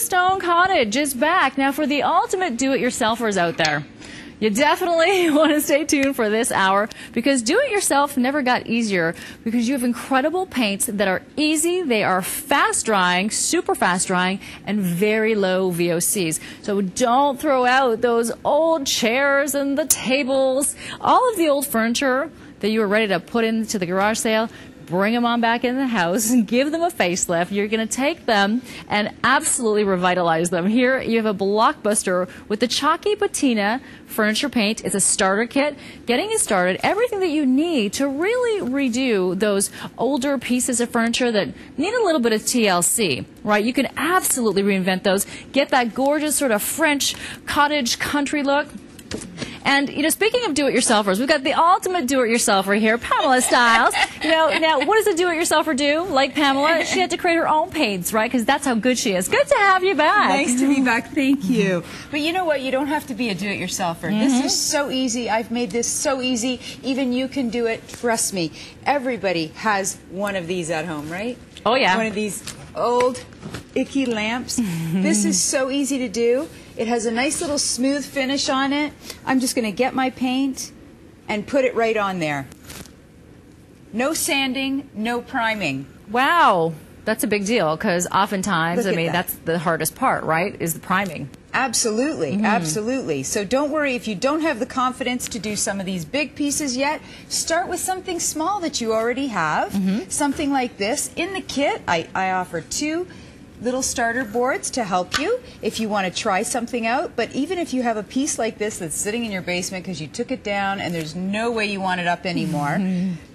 Bluestone Cottage is back. Now, for the ultimate do-it-yourselfers out there, you definitely want to stay tuned for this hour, because do-it-yourself never got easier, because you have incredible paints that are easy, they are fast drying, super fast drying, and very low VOCs. So don't throw out those old chairs and the tables, all of the old furniture that you were ready to put into the garage sale. Bring them on back in the house and give them a facelift. You're going to take them and absolutely revitalize them. Here you have a blockbuster with the chalky patina furniture paint. It's a starter kit, getting you started, everything that you need to really redo those older pieces of furniture that need a little bit of TLC, right? You can absolutely reinvent those, get that gorgeous sort of French cottage country look. And, speaking of do-it-yourselfers, we've got the ultimate do-it-yourselfer here, Pamela Stiles. Now, what does a do-it-yourselfer do? Like Pamela, she had to create her own paints, right? Because that's how good she is. Good to have you back. Nice to be back. Thank you. But you know what? You don't have to be a do-it-yourselfer. This is so easy. I've made this so easy. Even you can do it. Trust me. Everybody has one of these at home, right? Oh, yeah. One of these old, icky lamps. This is so easy to do. It has a nice little smooth finish on it. I'm just going to get my paint and put it right on there. No sanding, no priming. Wow. That's a big deal, because oftentimes, that's the hardest part, right, is the priming. Absolutely, absolutely. So don't worry if you don't have the confidence to do some of these big pieces yet. Start with something small that you already have. Something like this. In the kit, I offer 2 little starter boards to help you if you want to try something out. But even if you have a piece like this that's sitting in your basement because you took it down and there's no way you want it up anymore,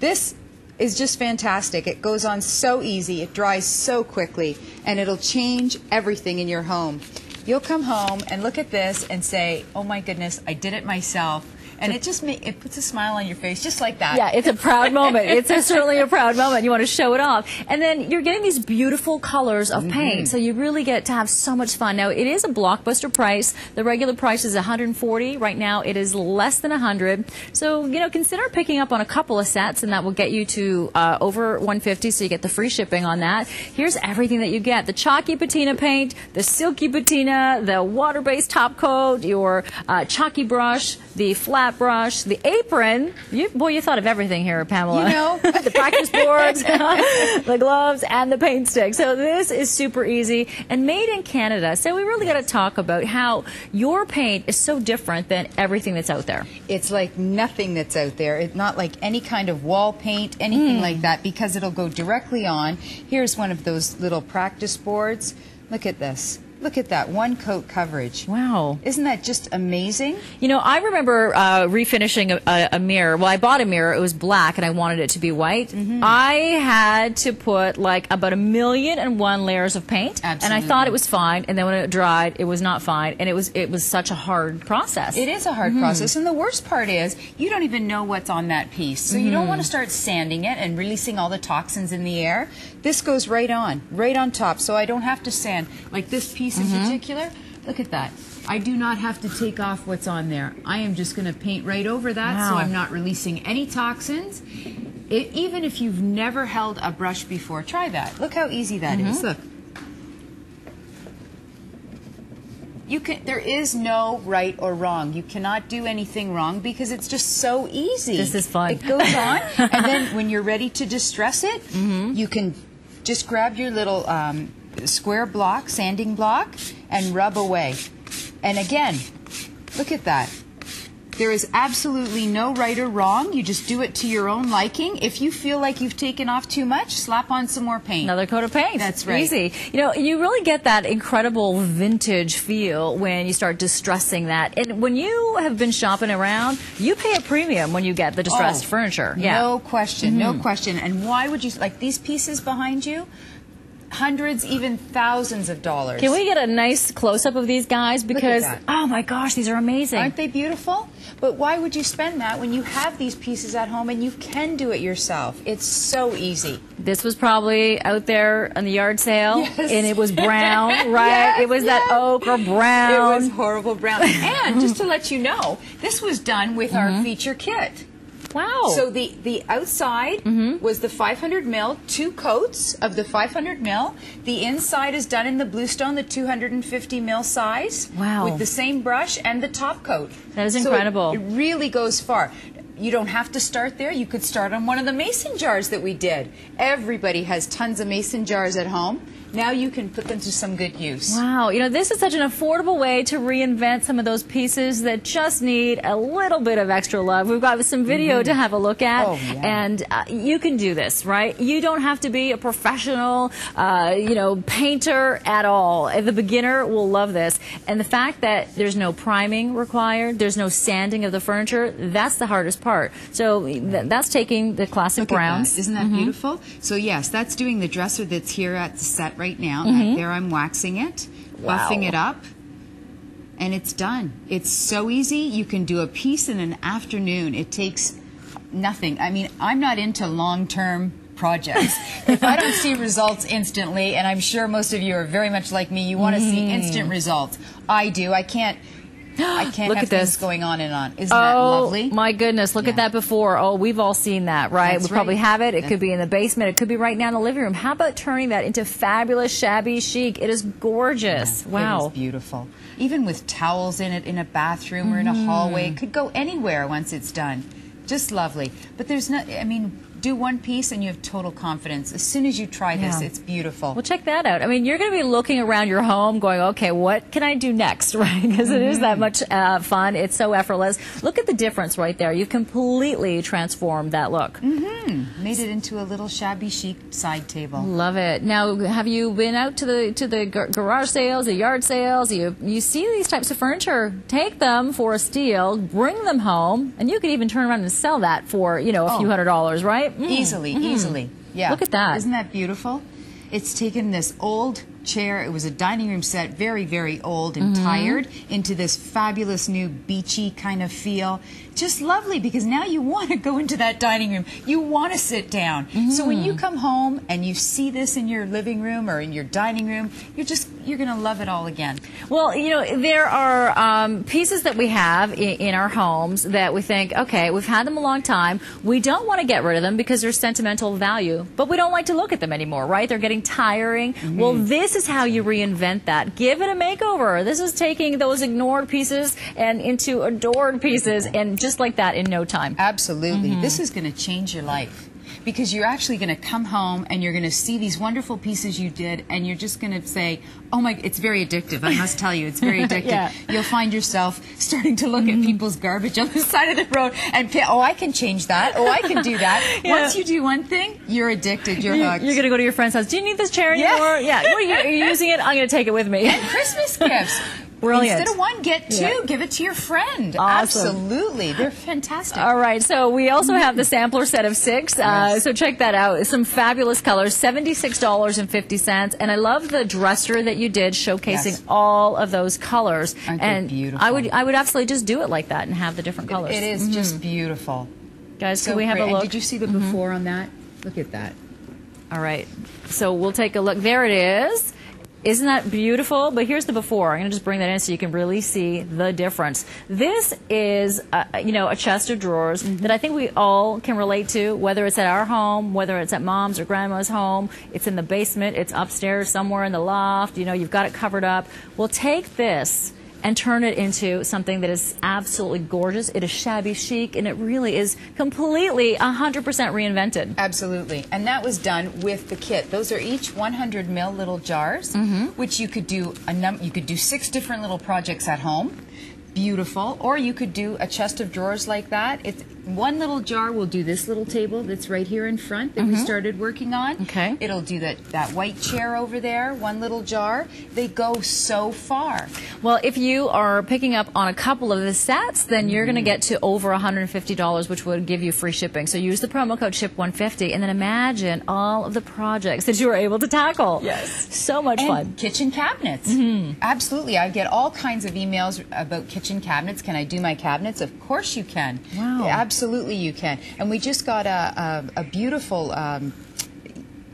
this is just fantastic. It goes on so easy, it dries so quickly, and it'll change everything in your home. You'll come home and look at this and say, oh my goodness, I did it myself. And it just it puts a smile on your face, just like that. Yeah, it's a proud moment. It's certainly a proud moment. You want to show it off. And then you're getting these beautiful colors of paint, so you really get to have so much fun. Now, it is a blockbuster price. The regular price is $140. Right now, it is less than $100. So, consider picking up on a couple of sets, and that will get you to over $150, so you get the free shipping on that. Here's everything that you get. The chalky patina paint, the silky patina, the water-based top coat, your chalky brush, the flat brush, the apron. You thought of everything here, Pamela. The practice boards, the gloves, and the paint stick. So this is super easy and made in Canada. So we really got to talk about how your paint is so different than everything that's out there. It's like nothing that's out there. It's not like any kind of wall paint, anything like that, because it'll go directly on. Here's one of those little practice boards. Look at this. Look at that, 1 coat coverage. Wow. Isn't that just amazing? I remember refinishing a mirror. Well, I bought a mirror. It was black, and I wanted it to be white. I had to put like about 1,000,001 layers of paint. Absolutely. And I thought it was fine, and then when it dried, it was not fine, and it was such a hard process. It is a hard process, and the worst part is you don't even know what's on that piece. So you don't want to start sanding it and releasing all the toxins in the air. This goes right on top, so I don't have to sand. Like this piece in particular, look at that. I do not have to take off what's on there. I am just going to paint right over that, so I'm not releasing any toxins. Even if you've never held a brush before, try that. Look how easy that is. Look. There is no right or wrong. You cannot do anything wrong because it's just so easy. This is fun. It goes on, and then when you're ready to distress it, you can just grab your little square block, sanding block, and rub away. And again, look at that. There is absolutely no right or wrong. You just do it to your own liking. If you feel like you've taken off too much, slap on some more paint. Another coat of paint. That's right. Easy. You really get that incredible vintage feel when you start distressing that. And when you have been shopping around, you pay a premium when you get the distressed furniture. Yeah. No question, no question. And why would you, like these pieces behind you? Hundreds, even thousands of dollars. Can we get a nice close-up of these guys? Because, oh my gosh, these are amazing. Aren't they beautiful? But why would you spend that when you have these pieces at home and you can do it yourself? It's so easy. This was probably out there on the yard sale, and it was brown, right? Yes, it was that oak or brown. It was horrible brown. And just to let you know, this was done with our feature kit. Wow. So the outside was the 500 mil, 2 coats of the 500 mil. The inside is done in the Bluestone, the 250 mil size. Wow. With the same brush and the top coat. That is incredible. So it really goes far. You don't have to start there. You could start on one of the mason jars that we did. Everybody has tons of mason jars at home. Now you can put them to some good use. Wow, you know, this is such an affordable way to reinvent some of those pieces that just need a little bit of extra love. We've got some video to have a look at, and you can do this, right? You don't have to be a professional, you know, painter at all. The beginner will love this. And the fact that there's no priming required, there's no sanding of the furniture, that's the hardest part. So that's taking the classic browns. That. Isn't that beautiful? So yes, that's doing the dresser that's here at the set right now. Right there I'm waxing it, buffing it up, and it's done. It's so easy. You can do a piece in an afternoon. It takes nothing. I mean, I'm not into long-term projects. If I don't see results instantly, and I'm sure most of you are very much like me, you want to see instant results. I do. I can't Look have at things this. going on and on. Isn't that lovely? Oh, my goodness. Look at that before. Oh, we've all seen that, right? That's We probably right. have it. It could be in the basement. It could be right now in the living room. How about turning that into fabulous, shabby chic? It is gorgeous. Wow. It is beautiful. Even with towels in it in a bathroom or in a hallway. It could go anywhere once it's done. Just lovely. But there's no, I mean, do one piece and you have total confidence. As soon as you try this, it's beautiful. Well, check that out. I mean, you're going to be looking around your home going, okay, what can I do next, right? Because it is that much fun. It's so effortless. Look at the difference right there. You've completely transformed that look. Made it into a little shabby chic side table. Love it. Now, have you been out to the garage sales, the yard sales? You see these types of furniture, take them for a steal, bring them home, and you could even turn around and sell that for, you know, a few $100s, right? Easily, easily. Yeah. Look at that. Isn't that beautiful? It's taken this old chair, it was a dining room set, very, very old and tired, into this fabulous new beachy kind of feel. Just lovely, because now you want to go into that dining room. You want to sit down. So when you come home and you see this in your living room or in your dining room, you're going to love it all again. Well, you know, there are pieces that we have in our homes that we think, okay, we've had them a long time. We don't want to get rid of them because there's sentimental value, but we don't like to look at them anymore, right? They're getting tiring. Well, this is how you reinvent that. Give it a makeover. This is taking those ignored pieces and into adored pieces, and just like that in no time. Absolutely. This is going to change your life, because you're actually going to come home and you're going to see these wonderful pieces you did, and you're just going to say, oh my, it's very addictive. I must tell you, it's very addictive. You'll find yourself starting to look at people's garbage on the side of the road and oh, I can change that. Oh, I can do that. Once you do one thing, you're addicted. You're hooked. You're going to go to your friend's house. Do you need this chair anymore? Yeah. What are you using it? I'm going to take it with me. And Christmas gifts. Brilliant. Instead of one, get two. Give it to your friend. Awesome. Absolutely. They're fantastic. All right. So we also have the sampler set of 6. So check that out. Some fabulous colors, $76.50. And I love the dresser that you did, showcasing all of those colors. Aren't and they beautiful? I would absolutely just do it like that and have the different colors. It is just beautiful. Guys, So can we have great. a And look? did you see the before on that? Look at that. All right. So we'll take a look. There it is. Isn't that beautiful? But here's the before. I'm going to just bring that in so you can really see the difference. This is, you know, a chest of drawers that I think we all can relate to, whether it's at our home, whether it's at mom's or grandma's home. It's in the basement. It's upstairs somewhere in the loft. You know, you've got it covered up. Well, take this and turn it into something that is absolutely gorgeous. It is shabby chic, and it really is completely 100% reinvented. Absolutely. And that was done with the kit. Those are each 100 ml little jars, which you could do you could do 6 different little projects at home. Beautiful. Or you could do a chest of drawers like that. It's one little jar will do this little table that's right here in front that we started working on. Okay. It'll do that white chair over there, one little jar. They go so far. Well, if you are picking up on a couple of the sets, then you're going to get to over $150, which would give you free shipping. So use the promo code SHIP150, and then imagine all of the projects that you were able to tackle. Yes. So much And fun. kitchen cabinets. Absolutely. I get all kinds of emails about kitchen cabinets. Can I do my cabinets? Of course you can. Wow. Absolutely you can. And we just got a beautiful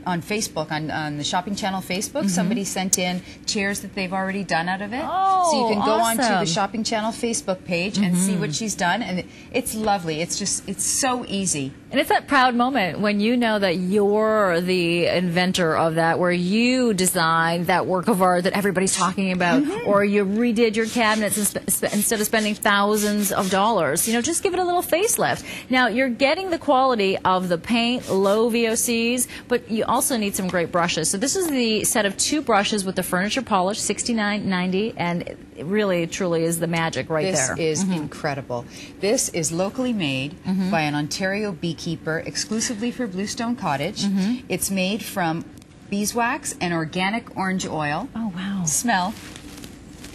on Facebook, on the shopping channel Facebook, somebody sent in chairs that they've already done out of it. Oh, so you can go awesome. onto the shopping channel Facebook page and see what she's done, and it's lovely. It's so easy. And it's that proud moment when you know that you're the inventor of that, where you designed that work of art that everybody's talking about, or you redid your cabinets instead of spending thousands of dollars. You know, just give it a little facelift. Now, you're getting the quality of the paint, low VOCs, but you also need some great brushes. So this is the set of 2 brushes with the furniture polish, $69.90, and it really, truly is the magic right there. This is incredible. This is locally made by an Ontario beekeeper exclusively for Bluestone Cottage. It's made from beeswax and organic orange oil. Oh, wow. Smell.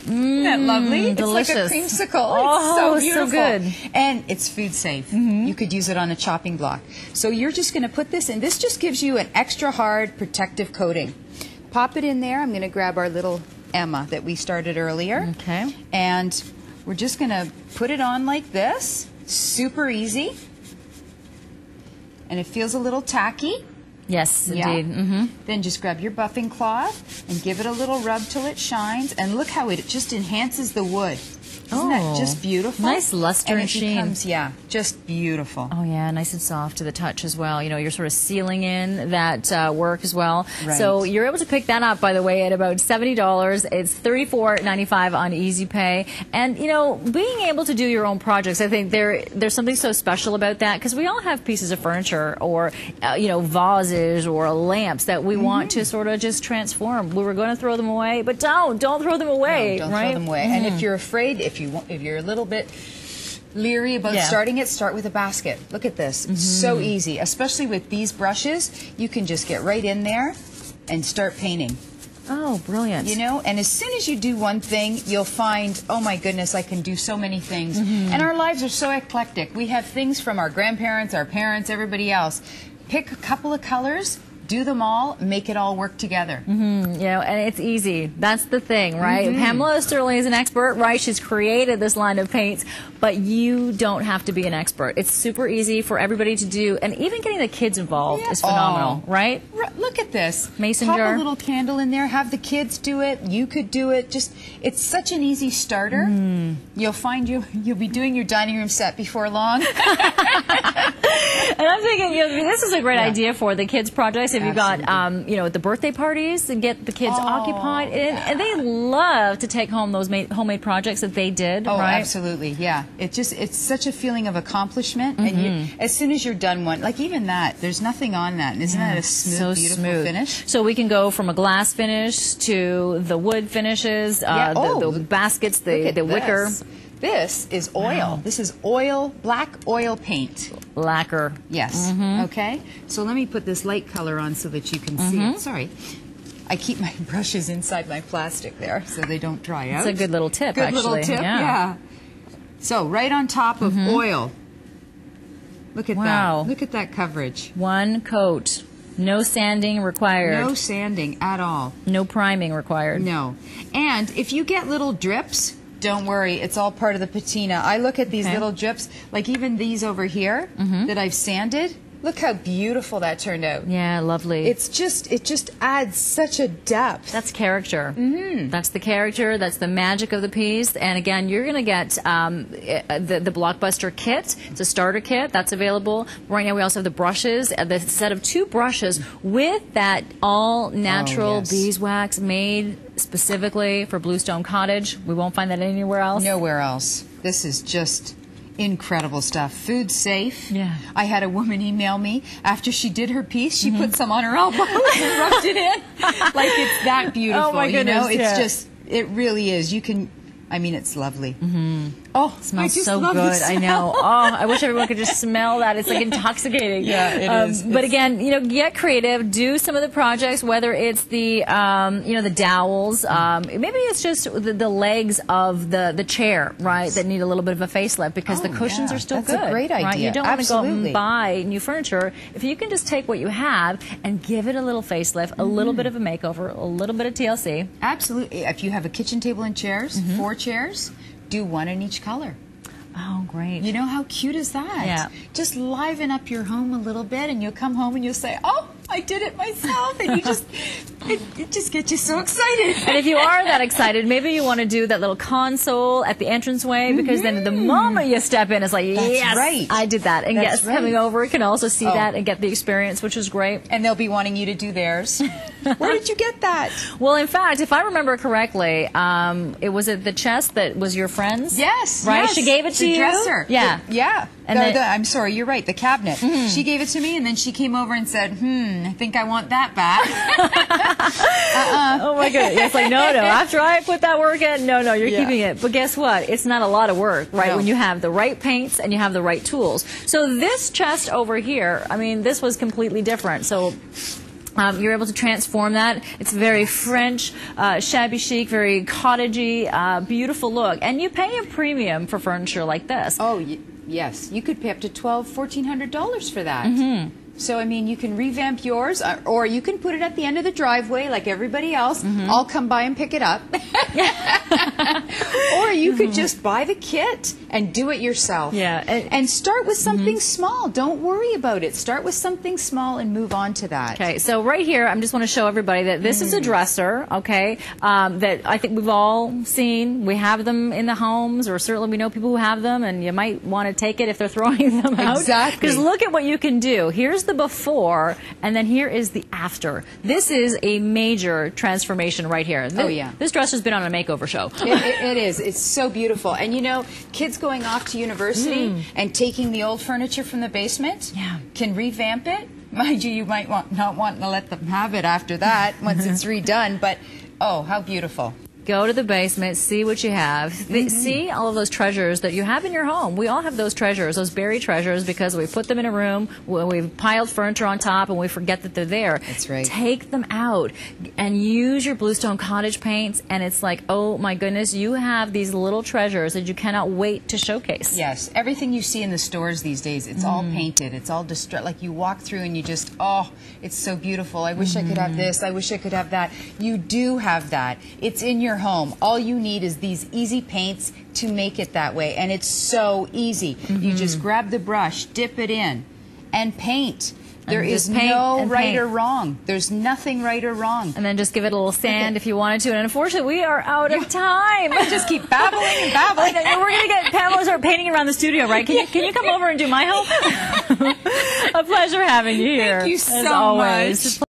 Isn't that lovely? Delicious. It's like a creamsicle. Oh, it's so beautiful. so good. And it's food safe. You could use it on a chopping block. So you're just going to put this in. This just gives you an extra hard protective coating. Pop it in there. I'm going to grab our little Emma that we started earlier. Okay. And we're just going to put it on like this. Super easy. And it feels a little tacky. Yes, indeed. Then just grab your buffing cloth and give it a little rub till it shines. And look how it just enhances the wood. Isn't that just beautiful? Nice luster and sheen. Becomes, just beautiful. Oh, yeah, nice and soft to the touch as well. You know, you're sort of sealing in that work as well. Right. So you're able to pick that up, by the way, at about $70. It's $34.95 on Easy Pay. And, you know, being able to do your own projects, I think there's something so special about that, because we all have pieces of furniture or, you know, vases or lamps that we want to sort of just transform. We were going to throw them away, but don't throw them away. No, don't right? throw them away. And if you're afraid, if you're a little bit leery about starting it, start with a basket. Look at this. It's so easy, especially with these brushes. You can just get right in there and start painting. Oh, brilliant. You know, and as soon as you do one thing, you'll find, oh my goodness, I can do so many things. And our lives are so eclectic. We have things from our grandparents, our parents, everybody else. Pick a couple of colors, do them all, make it all work together. You know, and it's easy. That's the thing, right? Pamela Sterling is an expert, right? She's created this line of paints, but you don't have to be an expert. It's super easy for everybody to do, and even getting the kids involved is phenomenal, right? Look at this. Mason Pop jar. a little candle in there, have the kids do it, you could do it. Just, it's such an easy starter. You'll find you'll be doing your dining room set before long. And I'm thinking, you know, this is a great idea for the kids' projects. If you've got, you know, the birthday parties and get the kids occupied, and they love to take home those homemade projects that they did. Oh, right? absolutely, yeah. It's such a feeling of accomplishment, and as soon as you're done one, like even that, there's nothing on that, and isn't that a smooth, beautiful finish? So we can go from a glass finish to the wood finishes, the baskets, the wicker. This is oil. Wow. This is oil, black oil paint. Lacquer. Yes. Okay. So let me put this light color on so that you can see it. Sorry. I keep my brushes inside my plastic there so they don't dry out. It's a good little tip, good actually. Good little tip, yeah. So right on top of oil. Look at that. Look at that coverage. One coat. No sanding required. No sanding at all. No priming required. No. And if you get little drips, don't worry, it's all part of the patina. I look at these little drips, like even these over here that I've sanded. Look how beautiful that turned out. Yeah, lovely. It just adds such a depth. That's character. That's the character. That's the magic of the piece. And again, you're going to get the Blockbuster kit. It's a starter kit that's available. Right now, we also have the brushes, the set of 2 brushes with that all natural beeswax made specifically for Bluestone Cottage. We won't find that anywhere else. Nowhere else. This is just incredible stuff. Food safe. Yeah. I had a woman email me after she did her piece. She put some on her elbow and rubbed it in. Like it's that beautiful. Oh my goodness, you know? It's just, it really is. You can, I mean, it's lovely. Oh, it smells so good. I know. Oh, I wish everyone could just smell that. It's like intoxicating. Yeah, it is. But again, you know, get creative. Do some of the projects, whether it's the, you know, the dowels. Maybe it's just the legs of the chair, right, that need a little bit of a facelift because the cushions are still good. That's a great idea. Right? You don't want to go out and buy new furniture. If you can just take what you have and give it a little facelift, a little bit of a makeover, a little bit of TLC. Absolutely. If you have a kitchen table and chairs, 4 chairs, do 1 in each color. Oh, great. You know, how cute is that? Yeah. Just liven up your home a little bit and you'll come home and you'll say, oh, I did it myself, and it just gets you so excited. And if you are that excited, maybe you want to do that little console at the entranceway, because then the moment you step in, it's like, yes, right. I did that. And guests coming over can also see that and get the experience, which is great. And they'll be wanting you to do theirs. Where did you get that? Well, in fact, if I remember correctly, it was at the chest that was your friend's? Yes. Right? Yes. She gave it to you? Dresser. Yeah. Yeah. And I'm sorry, you're right, the cabinet. She gave it to me, and then she came over and said, I think I want that back. Oh my goodness. It's like, no. After I put that work in, no, you're keeping it. But guess what? It's not a lot of work, right? No. When you have the right paints and you have the right tools. So this chest over here, I mean, this was completely different. So you're able to transform that. It's very French, shabby chic, very cottagey, beautiful look. And you pay a premium for furniture like this. Oh, yes. You could pay up to $1,400, $1,400 for that. So, I mean, you can revamp yours, or you can put it at the end of the driveway like everybody else. I'll come by and pick it up. Or you could just buy the kit and do it yourself. Yeah. And start with something small. Don't worry about it. Start with something small and move on to that. Okay, so right here, I just want to show everybody that this is a dresser, okay, that I think we've all seen. We have them in the homes, or certainly we know people who have them, and you might want to take it if they're throwing them out. Exactly. Because look at what you can do. Here's the before, and then here is the after. This is a major transformation right here. Oh, yeah. This dresser's been on a makeover show. It is. It's so beautiful. And you know, kids going off to university and taking the old furniture from the basement can revamp it. Mind you, you might not want to let them have it after that once it's redone, but oh, how beautiful. Go to the basement, see what you have. See all of those treasures that you have in your home. We all have those treasures, those buried treasures, because we put them in a room, we've piled furniture on top, and we forget that they're there. That's right. Take them out and use your Bluestone cottage paints, and it's like, oh my goodness, you have these little treasures that you cannot wait to showcase. Yes, everything you see in the stores these days, it's all painted. It's all like you walk through and you just, oh, it's so beautiful. I wish I could have this. I wish I could have that. You do have that. It's in your home. All you need is these easy paints to make it that way, and it's so easy. You just grab the brush, dip it in, and paint. There is no right or wrong. There's nothing right or wrong. And then just give it a little sand if you wanted to. And unfortunately, we are out of time. Just keep babbling and babbling. We're going to get Pamela to start painting around the studio, right? Can you come over and do my help? A pleasure having you here. Thank you so as always. much.